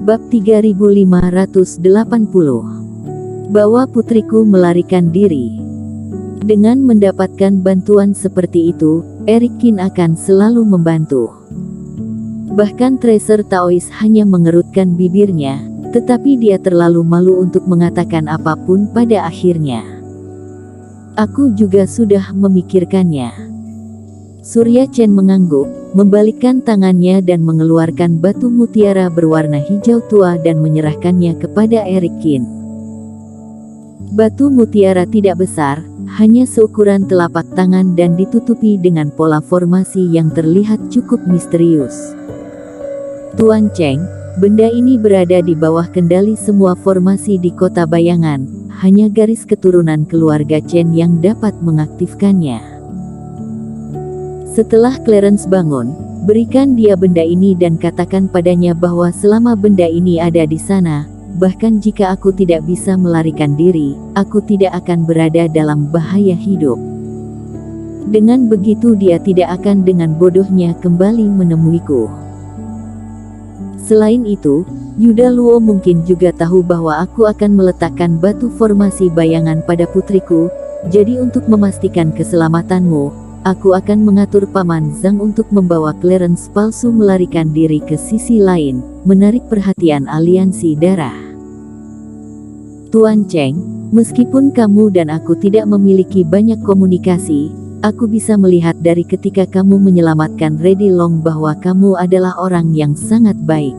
Bab 3580. Bahwa putriku melarikan diri. Dengan mendapatkan bantuan seperti itu, Erikin akan selalu membantu. Bahkan Tracer Taois hanya mengerutkan bibirnya, tetapi dia terlalu malu untuk mengatakan apapun pada akhirnya. Aku juga sudah memikirkannya. Surya Chen mengangguk, membalikkan tangannya dan mengeluarkan batu mutiara berwarna hijau tua dan menyerahkannya kepada Erikin. Batu mutiara tidak besar, hanya seukuran telapak tangan dan ditutupi dengan pola formasi yang terlihat cukup misterius. Tuan Cheng, benda ini berada di bawah kendali semua formasi di kota bayangan, hanya garis keturunan keluarga Chen yang dapat mengaktifkannya. Setelah Clarence bangun, berikan dia benda ini dan katakan padanya bahwa selama benda ini ada di sana, bahkan jika aku tidak bisa melarikan diri, aku tidak akan berada dalam bahaya hidup. Dengan begitu dia tidak akan dengan bodohnya kembali menemuiku. Selain itu, Yuda Luo mungkin juga tahu bahwa aku akan meletakkan batu formasi bayangan pada putriku, jadi untuk memastikan keselamatanmu, aku akan mengatur Paman Zhang untuk membawa Clarence palsu melarikan diri ke sisi lain, menarik perhatian aliansi darah. Tuan Cheng, meskipun kamu dan aku tidak memiliki banyak komunikasi, aku bisa melihat dari ketika kamu menyelamatkan Lady Long bahwa kamu adalah orang yang sangat baik.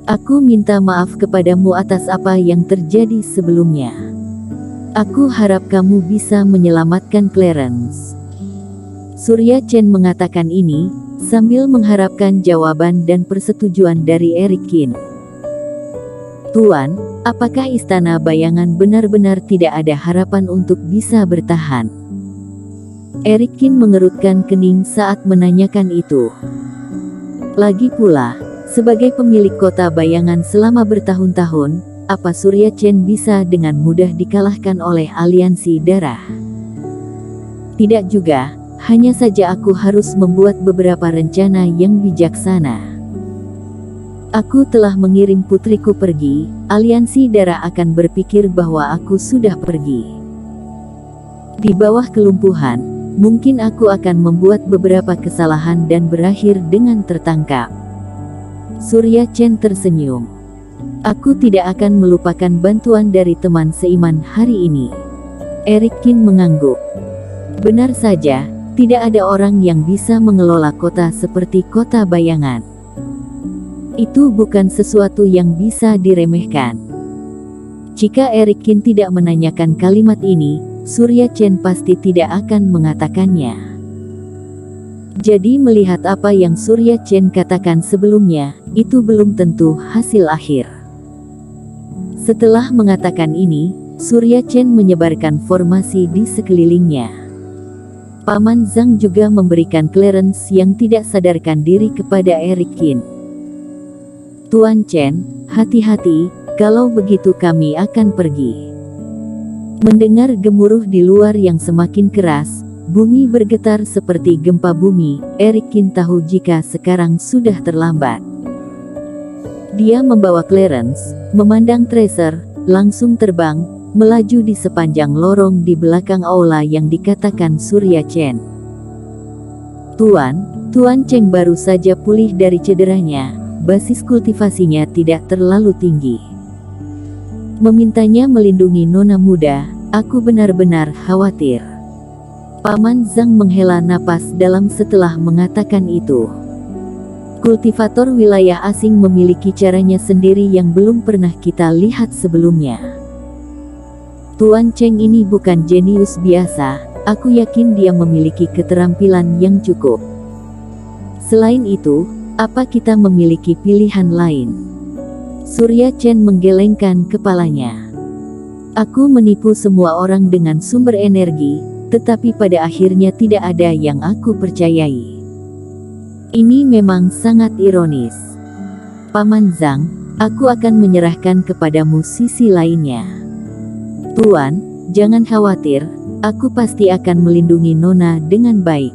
Aku minta maaf kepadamu atas apa yang terjadi sebelumnya. Aku harap kamu bisa menyelamatkan Clarence. Surya Chen mengatakan ini, sambil mengharapkan jawaban dan persetujuan dari Erikin. Tuan, apakah istana bayangan benar-benar tidak ada harapan untuk bisa bertahan? Erikin mengerutkan kening saat menanyakan itu. Lagi pula, sebagai pemilik kota bayangan selama bertahun-tahun, apa Surya Chen bisa dengan mudah dikalahkan oleh aliansi darah? Tidak juga, hanya saja aku harus membuat beberapa rencana yang bijaksana. Aku telah mengirim putriku pergi, aliansi darah akan berpikir bahwa aku sudah pergi. Di bawah kelumpuhan, mungkin aku akan membuat beberapa kesalahan dan berakhir dengan tertangkap. Surya Chen tersenyum. Aku tidak akan melupakan bantuan dari teman seiman hari ini. Erikin mengangguk. Benar saja, tidak ada orang yang bisa mengelola kota seperti kota bayangan. Itu bukan sesuatu yang bisa diremehkan. Jika Erikin tidak menanyakan kalimat ini, Surya Chen pasti tidak akan mengatakannya. Jadi melihat apa yang Surya Chen katakan sebelumnya, itu belum tentu hasil akhir. Setelah mengatakan ini, Surya Chen menyebarkan formasi di sekelilingnya. Paman Zhang juga memberikan Clarence yang tidak sadarkan diri kepada Erikin. Tuan Chen, hati-hati, kalau begitu kami akan pergi. Mendengar gemuruh di luar yang semakin keras, bumi bergetar seperti gempa bumi, Erikin tahu jika sekarang sudah terlambat. Dia membawa Clarence, memandang Tracer, langsung terbang, melaju di sepanjang lorong di belakang aula yang dikatakan Surya Chen. Tuan Cheng baru saja pulih dari cederanya, basis kultivasinya tidak terlalu tinggi. Memintanya melindungi nona muda, aku benar-benar khawatir. Paman Zhang menghela napas dalam setelah mengatakan itu. Kultivator wilayah asing memiliki caranya sendiri yang belum pernah kita lihat sebelumnya. Tuan Cheng ini bukan jenius biasa, aku yakin dia memiliki keterampilan yang cukup. Selain itu, apa kita memiliki pilihan lain? Surya Chen menggelengkan kepalanya. Aku menipu semua orang dengan sumber energi, tetapi pada akhirnya tidak ada yang aku percayai. Ini memang sangat ironis. Paman Zhang, aku akan menyerahkan kepadamu sisi lainnya. Tuan, jangan khawatir, aku pasti akan melindungi Nona dengan baik.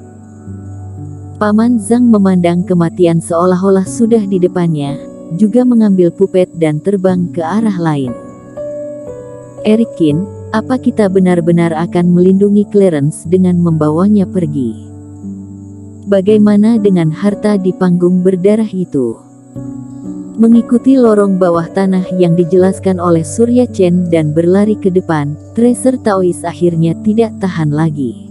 Paman Zhang memandang kematian seolah-olah sudah di depannya, juga mengambil pupet dan terbang ke arah lain. Erikin, apa kita benar-benar akan melindungi Clarence dengan membawanya pergi? Bagaimana dengan harta di panggung berdarah itu? Mengikuti lorong bawah tanah yang dijelaskan oleh Surya Chen dan berlari ke depan, Tracer Taois akhirnya tidak tahan lagi.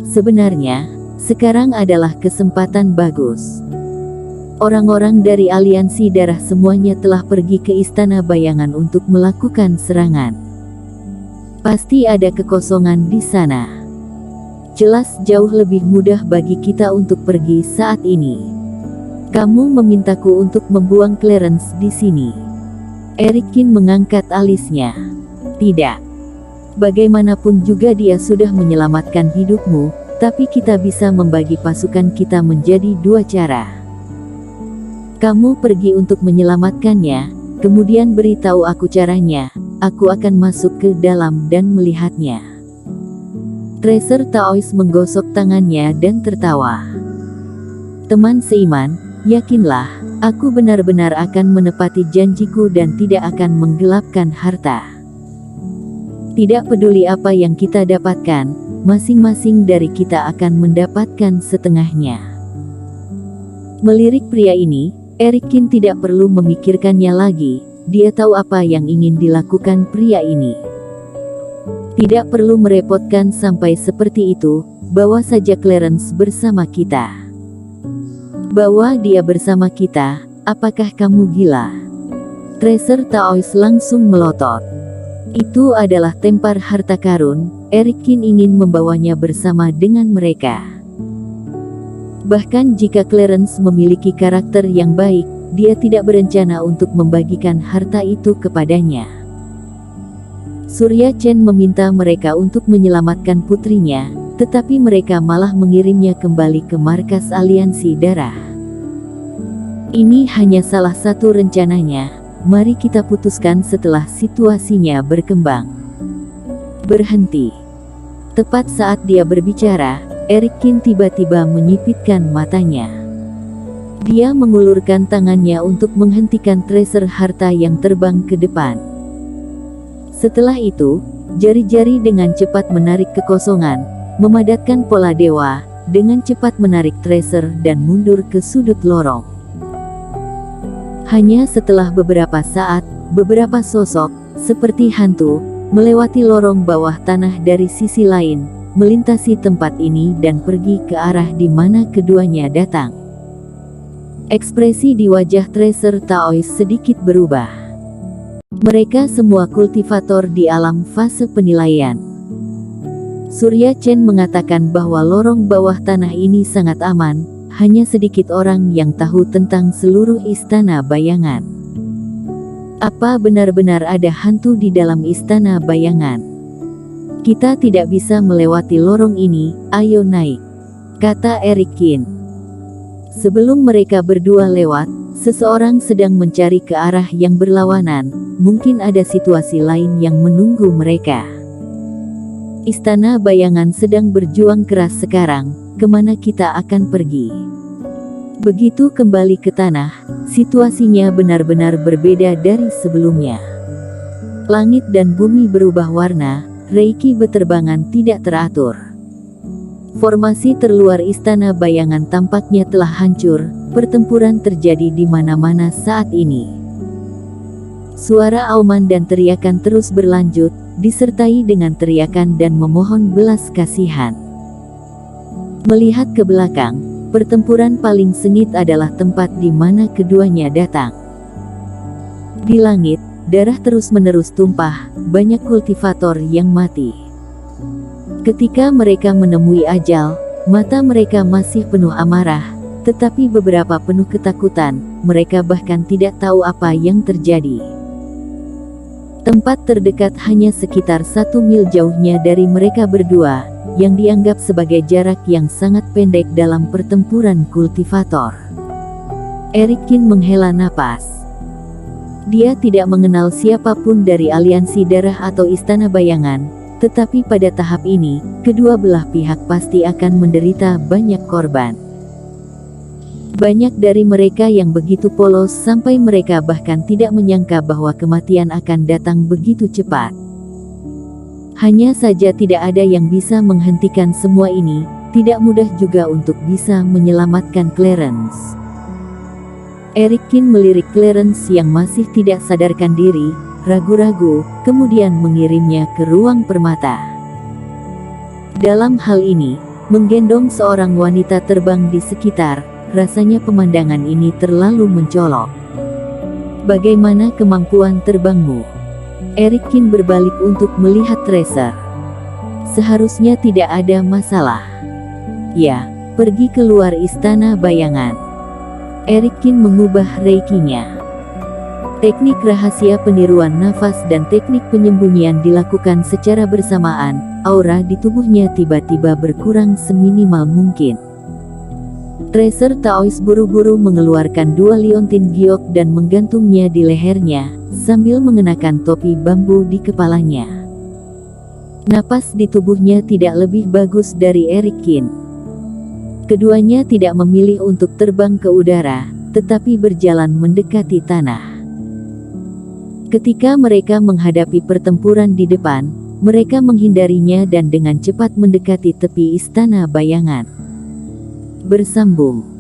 Sebenarnya, sekarang adalah kesempatan bagus. Orang-orang dari aliansi darah semuanya telah pergi ke Istana Bayangan untuk melakukan serangan. Pasti ada kekosongan di sana. Jelas jauh lebih mudah bagi kita untuk pergi saat ini. Kamu memintaku untuk membuang Clarence di sini. Erikin mengangkat alisnya. Tidak. Bagaimanapun juga dia sudah menyelamatkan hidupmu, tapi kita bisa membagi pasukan kita menjadi dua cara. Kamu pergi untuk menyelamatkannya, kemudian beritahu aku caranya, aku akan masuk ke dalam dan melihatnya. Tracer Taois menggosok tangannya dan tertawa. Teman seiman, yakinlah, aku benar-benar akan menepati janjiku dan tidak akan menggelapkan harta. Tidak peduli apa yang kita dapatkan, masing-masing dari kita akan mendapatkan setengahnya. Melirik pria ini, Erikin tidak perlu memikirkannya lagi, dia tahu apa yang ingin dilakukan pria ini. Tidak perlu merepotkan sampai seperti itu, bawa saja Clarence bersama kita. Bawa dia bersama kita, apakah kamu gila? Tracer Taois langsung melotot. Itu adalah tempar harta karun, Erikin ingin membawanya bersama dengan mereka. Bahkan jika Clarence memiliki karakter yang baik, dia tidak berencana untuk membagikan harta itu kepadanya. Surya Chen meminta mereka untuk menyelamatkan putrinya, tetapi mereka malah mengirimnya kembali ke markas aliansi darah. Ini hanya salah satu rencananya, mari kita putuskan setelah situasinya berkembang. Berhenti. Tepat saat dia berbicara, Erikin tiba-tiba menyipitkan matanya. Dia mengulurkan tangannya untuk menghentikan tracer harta yang terbang ke depan. Setelah itu, jari-jari dengan cepat menarik kekosongan, memadatkan pola dewa, dengan cepat menarik tracer dan mundur ke sudut lorong. Hanya setelah beberapa saat, beberapa sosok, seperti hantu, melewati lorong bawah tanah dari sisi lain, melintasi tempat ini dan pergi ke arah di mana keduanya datang. Ekspresi di wajah Tracer Taois sedikit berubah. Mereka semua kultivator di alam fase penilaian. Surya Chen mengatakan bahwa lorong bawah tanah ini sangat aman, hanya sedikit orang yang tahu tentang seluruh Istana Bayangan. Apa benar-benar ada hantu di dalam Istana Bayangan? Kita tidak bisa melewati lorong ini, ayo naik, kata Erikin. Sebelum mereka berdua lewat, seseorang sedang mencari ke arah yang berlawanan, mungkin ada situasi lain yang menunggu mereka. Istana Bayangan sedang berjuang keras sekarang, kemana kita akan pergi? Begitu kembali ke tanah, situasinya benar-benar berbeda dari sebelumnya. Langit dan bumi berubah warna, reiki beterbangan tidak teratur. Formasi terluar Istana Bayangan tampaknya telah hancur, pertempuran terjadi di mana-mana saat ini. Suara auman dan teriakan terus berlanjut, disertai dengan teriakan dan memohon belas kasihan. Melihat ke belakang, pertempuran paling sengit adalah tempat di mana keduanya datang. Di langit, darah terus-menerus tumpah, banyak kultivator yang mati. Ketika mereka menemui ajal, mata mereka masih penuh amarah, tetapi beberapa penuh ketakutan, mereka bahkan tidak tahu apa yang terjadi. Tempat terdekat hanya sekitar 1 mil jauhnya dari mereka berdua, yang dianggap sebagai jarak yang sangat pendek dalam pertempuran kultivator. Erikin menghela napas. Dia tidak mengenal siapapun dari aliansi darah atau Istana Bayangan, tetapi pada tahap ini, kedua belah pihak pasti akan menderita banyak korban. Banyak dari mereka yang begitu polos sampai mereka bahkan tidak menyangka bahwa kematian akan datang begitu cepat. Hanya saja tidak ada yang bisa menghentikan semua ini, tidak mudah juga untuk bisa menyelamatkan Clarence. Erikkin melirik Clarence yang masih tidak sadarkan diri, ragu-ragu, kemudian mengirimnya ke ruang permata. Dalam hal ini, menggendong seorang wanita terbang di sekitar, rasanya pemandangan ini terlalu mencolok. Bagaimana kemampuan terbangmu? Erikkin berbalik untuk melihat Tracer. Seharusnya tidak ada masalah. Ya, pergi keluar istana bayangan. Erikkin mengubah reikinya. Teknik rahasia peniruan nafas dan teknik penyembunyian dilakukan secara bersamaan. Aura di tubuhnya tiba-tiba berkurang seminimal mungkin. Tracer Taois buru-buru mengeluarkan 2 liontin giok dan menggantungnya di lehernya, sambil mengenakan topi bambu di kepalanya. Napas di tubuhnya tidak lebih bagus dari Erikkin. Keduanya tidak memilih untuk terbang ke udara, tetapi berjalan mendekati tanah. Ketika mereka menghadapi pertempuran di depan, mereka menghindarinya dan dengan cepat mendekati tepi istana bayangan. Bersambung.